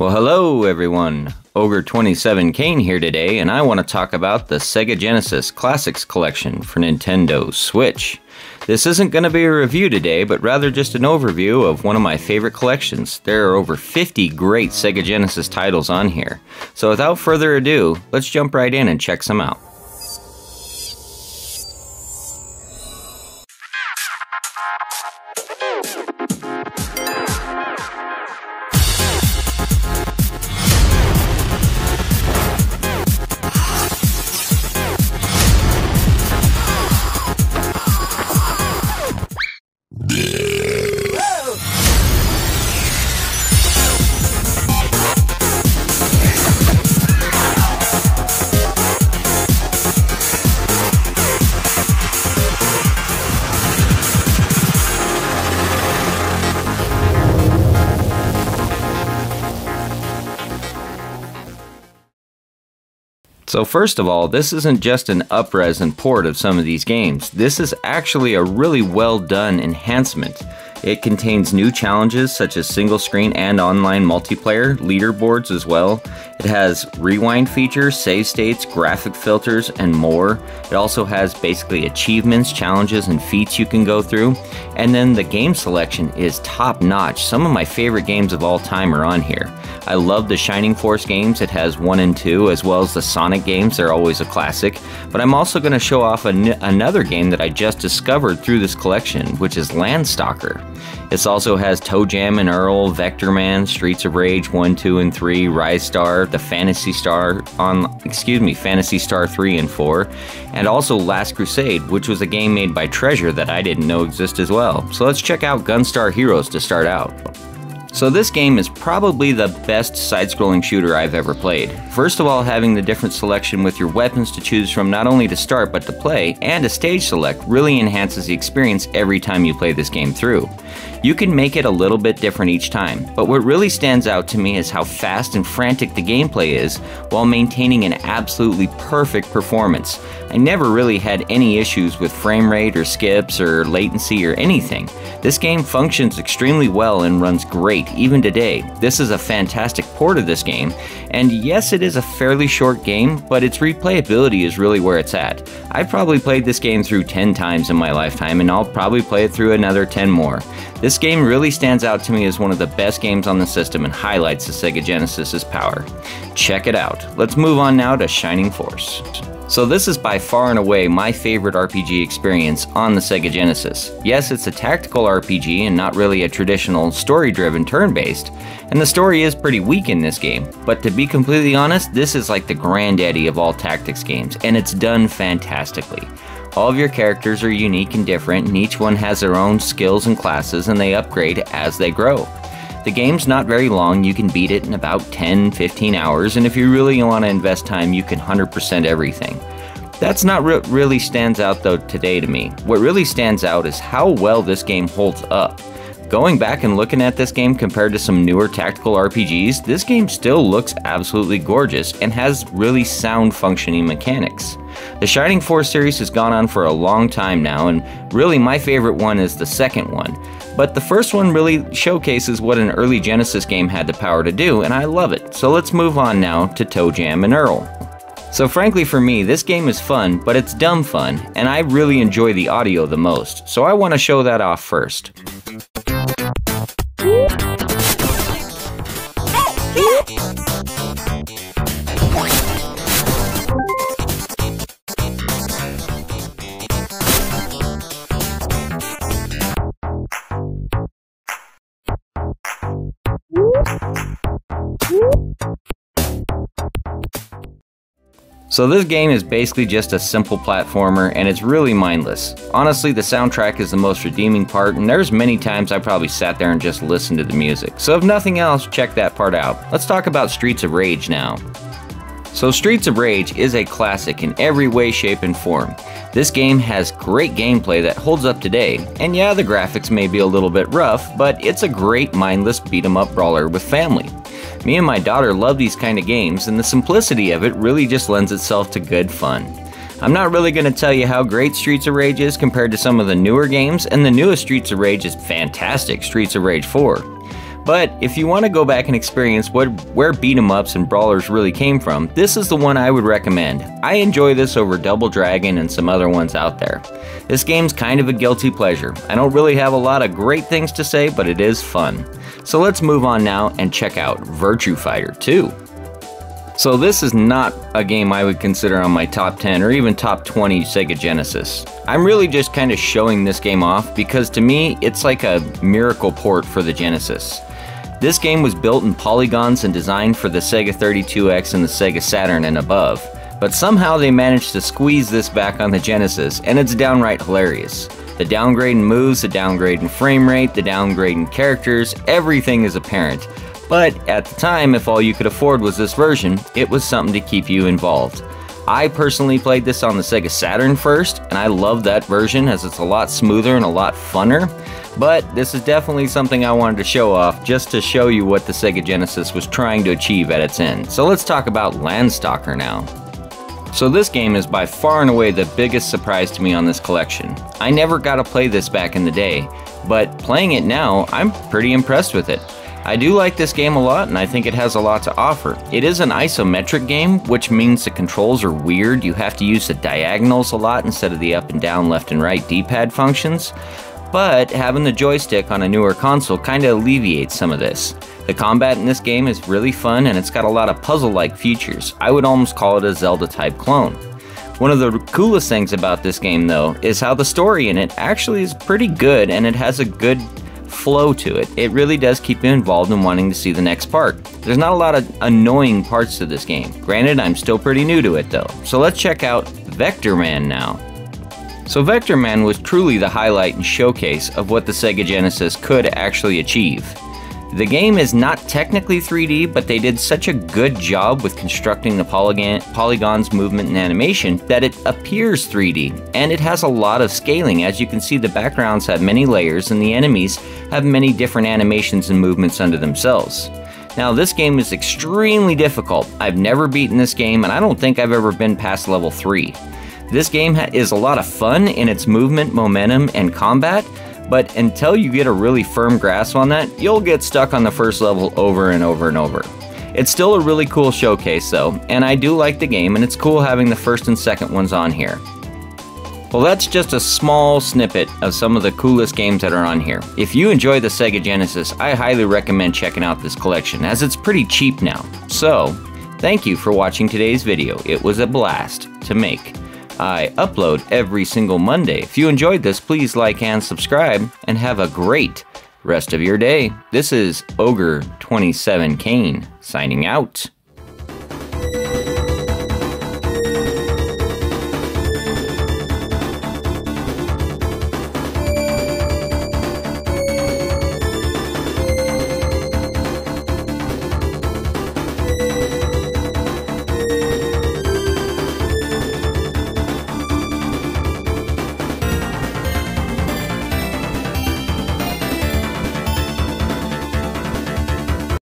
Well, hello everyone. Ogre27 Kane here today, and I want to talk about the Sega Genesis Classics Collection for Nintendo Switch. This isn't going to be a review today, but rather just an overview of one of my favorite collections. There are over 50 great Sega Genesis titles on here. So without further ado, let's jump right in and check some out. So first of all, this isn't just an up-res and port of some of these games. This is actually a really well done enhancement. It contains new challenges such as single screen and online multiplayer, leaderboards as well. It has rewind features, save states, graphic filters, and more. It also has basically achievements, challenges, and feats you can go through. And then the game selection is top notch. Some of my favorite games of all time are on here. I love the Shining Force games. It has 1 and 2, as well as the Sonic games. They're always a classic. But I'm also going to show off another game that I just discovered through this collection, which is Landstalker. This also has Toe Jam and Earl, Vector Man, Streets of Rage 1, 2, and 3, Rise Star, the Fantasy Star 3 and 4, and also Last Crusade, which was a game made by Treasure that I didn't know existed as well. So let's check out Gunstar Heroes to start out. So this game is probably the best side-scrolling shooter I've ever played. First of all, having the different selection with your weapons to choose from not only to start but to play, and a stage select really enhances the experience every time you play this game through. You can make it a little bit different each time, but what really stands out to me is how fast and frantic the gameplay is while maintaining an absolutely perfect performance. I never really had any issues with frame rate or skips or latency or anything. This game functions extremely well and runs great even today. This is a fantastic port of this game, and yes, it is a fairly short game, but its replayability is really where it's at. I've probably played this game through 10 times in my lifetime, and I'll probably play it through another 10 more. This game really stands out to me as one of the best games on the system and highlights the Sega Genesis's power. Check it out. Let's move on now to Shining Force. So this is by far and away my favorite RPG experience on the Sega Genesis. Yes, it's a tactical RPG and not really a traditional story-driven turn-based, and the story is pretty weak in this game, but to be completely honest, this is like the granddaddy of all tactics games, and it's done fantastically. All of your characters are unique and different, and each one has their own skills and classes, and they upgrade as they grow. The game's not very long, you can beat it in about 10-15 hours, and if you really want to invest time, you can 100% everything. That's not what really stands out though today to me. What really stands out is how well this game holds up. Going back and looking at this game compared to some newer tactical RPGs, this game still looks absolutely gorgeous and has really sound functioning mechanics. The Shining Force series has gone on for a long time now, and really my favorite one is the second one. But the first one really showcases what an early Genesis game had the power to do, and I love it. So let's move on now to Toe Jam and Earl. So frankly for me, this game is fun, but it's dumb fun, and I really enjoy the audio the most, so I want to show that off first. So this game is basically just a simple platformer, and it's really mindless. Honestly, the soundtrack is the most redeeming part, and there's many times I probably sat there and just listened to the music. So if nothing else, check that part out. Let's talk about Streets of Rage now. So Streets of Rage is a classic in every way, shape, and form. This game has great gameplay that holds up today, and yeah, the graphics may be a little bit rough, but it's a great mindless beat-em-up brawler with family. Me and my daughter love these kind of games, and the simplicity of it really just lends itself to good fun. I'm not really going to tell you how great Streets of Rage is compared to some of the newer games, and the newest Streets of Rage is fantastic, Streets of Rage 4. But if you want to go back and experience where beat-em-ups and brawlers really came from, this is the one I would recommend. I enjoy this over Double Dragon and some other ones out there. This game's kind of a guilty pleasure. I don't really have a lot of great things to say, but it is fun. So let's move on now and check out Virtua Fighter 2. So this is not a game I would consider on my top 10 or even top 20 Sega Genesis. I'm really just kind of showing this game off because to me, it's like a miracle port for the Genesis. This game was built in polygons and designed for the Sega 32X and the Sega Saturn and above, but somehow they managed to squeeze this back on the Genesis, and it's downright hilarious. The downgrade in moves, the downgrade in frame rate, the downgrade in characters, everything is apparent. But at the time, if all you could afford was this version, it was something to keep you involved. I personally played this on the Sega Saturn first, and I love that version as it's a lot smoother and a lot funner. But this is definitely something I wanted to show off just to show you what the Sega Genesis was trying to achieve at its end. So let's talk about Landstalker now. So this game is by far and away the biggest surprise to me on this collection. I never got to play this back in the day, but playing it now, I'm pretty impressed with it. I do like this game a lot, and I think it has a lot to offer. It is an isometric game, which means the controls are weird. You have to use the diagonals a lot instead of the up and down, left and right D-pad functions. But having the joystick on a newer console kind of alleviates some of this. The combat in this game is really fun, and it's got a lot of puzzle-like features. I would almost call it a Zelda-type clone. One of the coolest things about this game, though, is how the story in it actually is pretty good, and it has a good flow to it. It really does keep you involved in wanting to see the next part. There's not a lot of annoying parts to this game. Granted, I'm still pretty new to it, though. So let's check out Vector Man now. So Vector Man was truly the highlight and showcase of what the Sega Genesis could actually achieve. The game is not technically 3D, but they did such a good job with constructing the polygons, movement, and animation that it appears 3D, and it has a lot of scaling. As you can see, the backgrounds have many layers, and the enemies have many different animations and movements unto themselves. Now, this game is extremely difficult. I've never beaten this game, and I don't think I've ever been past level 3. This game is a lot of fun in its movement, momentum, and combat, but until you get a really firm grasp on that, you'll get stuck on the first level over and over and over. It's still a really cool showcase though, and I do like the game, and it's cool having the first and second ones on here. Well, that's just a small snippet of some of the coolest games that are on here. If you enjoy the Sega Genesis, I highly recommend checking out this collection, as it's pretty cheap now. So, thank you for watching today's video. It was a blast to make. I upload every single Monday. If you enjoyed this, please like and subscribe, and have a great rest of your day. This is Ogre27Kane signing out.